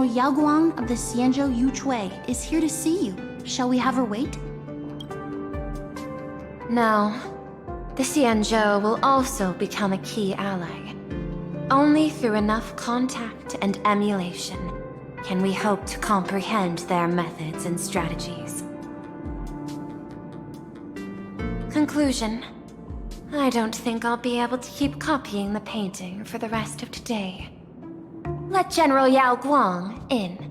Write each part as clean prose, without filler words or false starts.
Yao Guang of the Xianzhou Yu is here to see you. Shall we have her wait? No. The Xianzhou will also become a key ally. Only through enough contact and emulation can we hope to comprehend their methods and strategies. Conclusion. I don't think I'll be able to keep copying the painting for the rest of today. Let General Yao Guang in.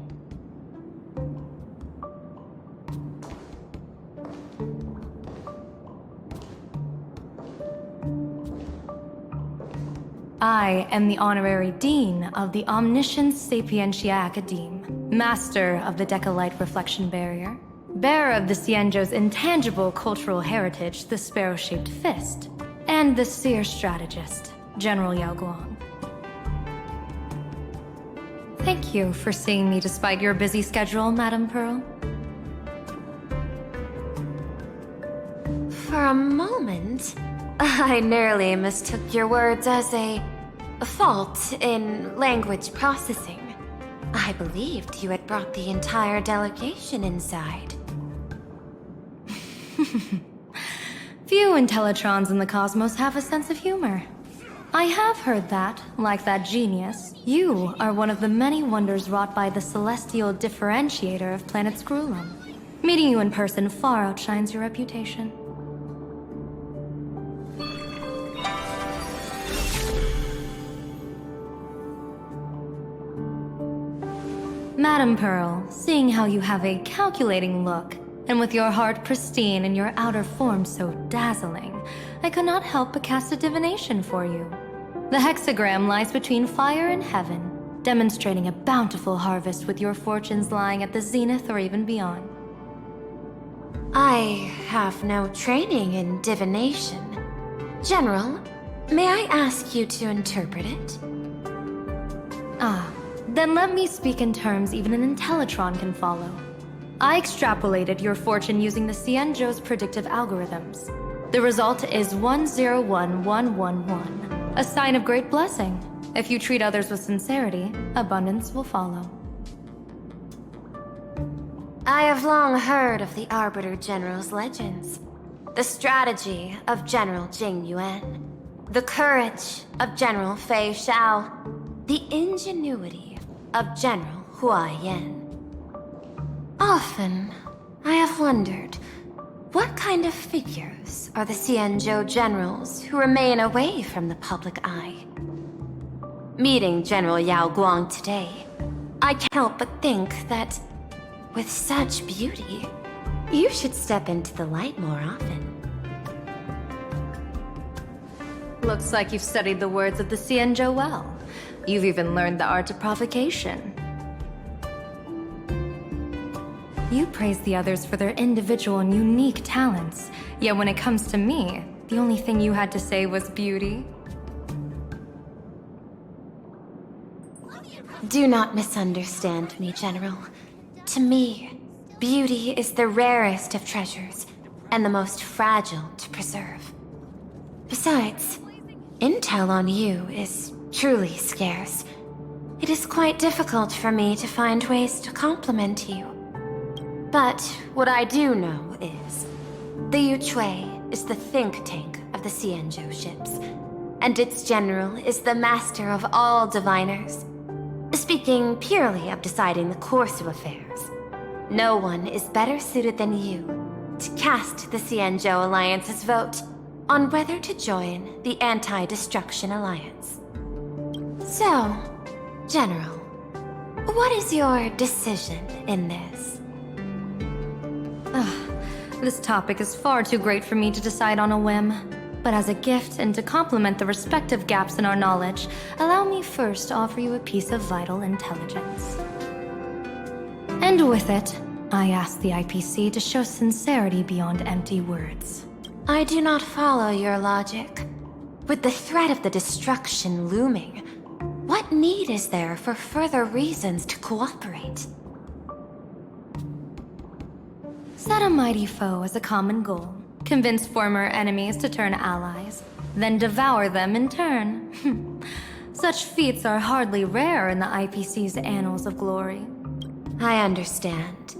I am the Honorary Dean of the Omniscient Sapientia Academe, Master of the Decalite Reflection Barrier, bearer of the Xianzhou's intangible cultural heritage, the Sparrow-Shaped Fist, and the Seer Strategist, General Yao Guang. Thank you for seeing me despite your busy schedule, Madame Pearl. For a moment, I nearly mistook your words as a fault in language processing. I believed you had brought the entire delegation inside. Few Intellitrons in the cosmos have a sense of humor. I have heard that, like that genius, you are one of the many wonders wrought by the celestial differentiator of planet Screwlum. Meeting you in person far outshines your reputation. Madame Pearl, seeing how you have a calculating look, and with your heart pristine and your outer form so dazzling, I could not help but cast a divination for you. The hexagram lies between fire and heaven, demonstrating a bountiful harvest with your fortunes lying at the zenith or even beyond. I have no training in divination. General, may I ask you to interpret it? Then let me speak in terms even an Intellitron can follow. I extrapolated your fortune using the Xianzhou's predictive algorithms. The result is 101111, a sign of great blessing. If you treat others with sincerity, abundance will follow. I have long heard of the Arbiter General's legends. The strategy of General Jing Yuan. The courage of General Fei Shao. The ingenuity of General Hua Yan. Often, I have wondered, what kind of figures are the Xianzhou generals who remain away from the public eye? Meeting General Yao Guang today, I can't help but think that, with such beauty, you should step into the light more often. Looks like you've studied the words of the Xianzhou well. You've even learned the art of provocation. You praise the others for their individual and unique talents, yet when it comes to me, the only thing you had to say was beauty. Do not misunderstand me, General. To me, beauty is the rarest of treasures, and the most fragile to preserve. Besides, intel on you is truly scarce. It is quite difficult for me to find ways to compliment you. But what I do know is, the Yu is the think tank of the Xianzhou ships, and its general is the master of all diviners. Speaking purely of deciding the course of affairs, no one is better suited than you to cast the Xianzhou Alliance's vote on whether to join the Anti-Destruction Alliance. So, General, what is your decision in this? This topic is far too great for me to decide on a whim. But as a gift and to complement the respective gaps in our knowledge, allow me first to offer you a piece of vital intelligence. And with it, I ask the IPC to show sincerity beyond empty words. I do not follow your logic. With the threat of the destruction looming, what need is there for further reasons to cooperate? Set a mighty foe as a common goal. Convince former enemies to turn allies, then devour them in turn. Such feats are hardly rare in the IPC's annals of glory. I understand.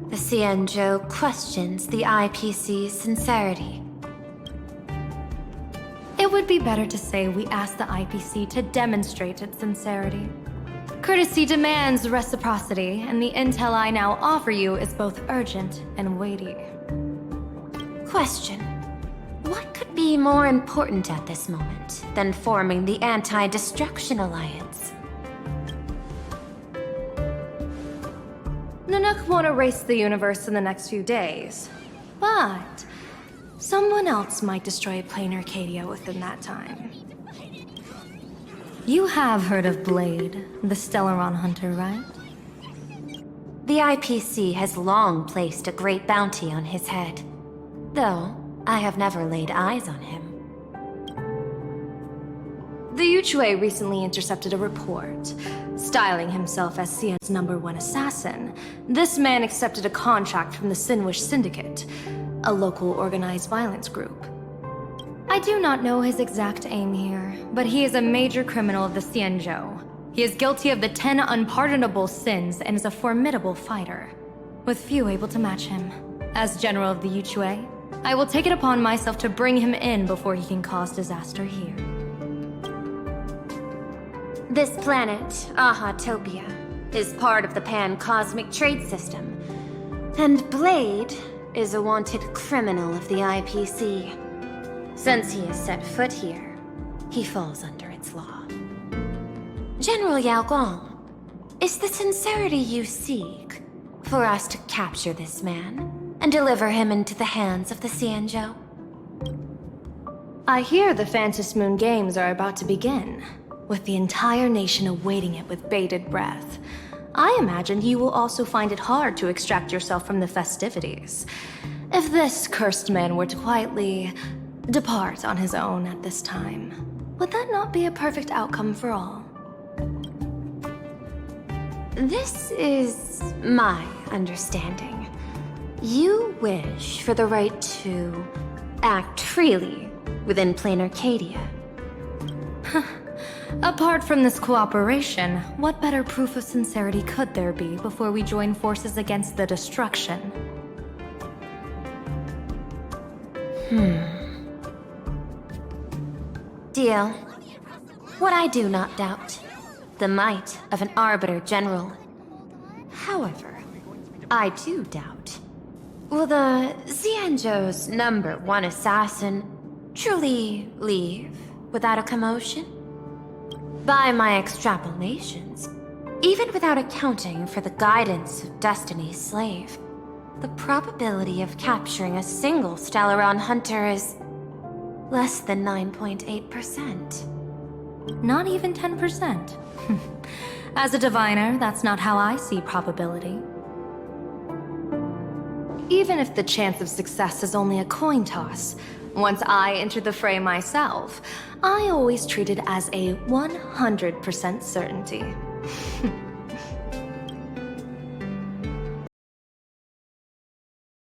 The Xianzhou questions the IPC's sincerity. It would be better to say we ask the IPC to demonstrate its sincerity. Courtesy demands reciprocity, and the intel I now offer you is both urgent and weighty. Question. What could be more important at this moment than forming the Anti-Destruction Alliance? Nanook won't erase the universe in the next few days, but someone else might destroy plain Arcadia within that time. You have heard of Blade, the Stellaron hunter, right? The IPC has long placed a great bounty on his head, though I have never laid eyes on him. The Yuchue recently intercepted a report. Styling himself as Xian's #1 assassin, this man accepted a contract from the Sinwish Syndicate, a local organized violence group. I do not know his exact aim here, but he is a major criminal of the Xianzhou. He is guilty of the 10 unpardonable sins and is a formidable fighter, with few able to match him. As General of the Yuchue, I will take it upon myself to bring him in before he can cause disaster here. This planet, Ahatopia, is part of the pan-cosmic trade system, and Blade is a wanted criminal of the IPC. Since he has set foot here, he falls under its law. General Yao Guang, is the sincerity you seek for us to capture this man and deliver him into the hands of the Xianzhou? I hear the Phantom Moon Games are about to begin, with the entire nation awaiting it with bated breath. I imagine you will also find it hard to extract yourself from the festivities. If this cursed man were to quietly depart on his own at this time, would that not be a perfect outcome for all? This is my understanding. You wish for the right to act freely within plain Arcadia. Apart from this cooperation, what better proof of sincerity could there be before we join forces against the destruction? Deal. What I do not doubt. The might of an Arbiter General. However, I do doubt. Will the Xianzhou's #1 assassin truly leave without a commotion? By my extrapolations, even without accounting for the guidance of Destiny's slave, the probability of capturing a single Stellaron hunter is less than 9.8%. Not even 10%. As a diviner, that's not how I see probability. Even if the chance of success is only a coin toss, once I enter the fray myself, I always treat it as a 100% certainty.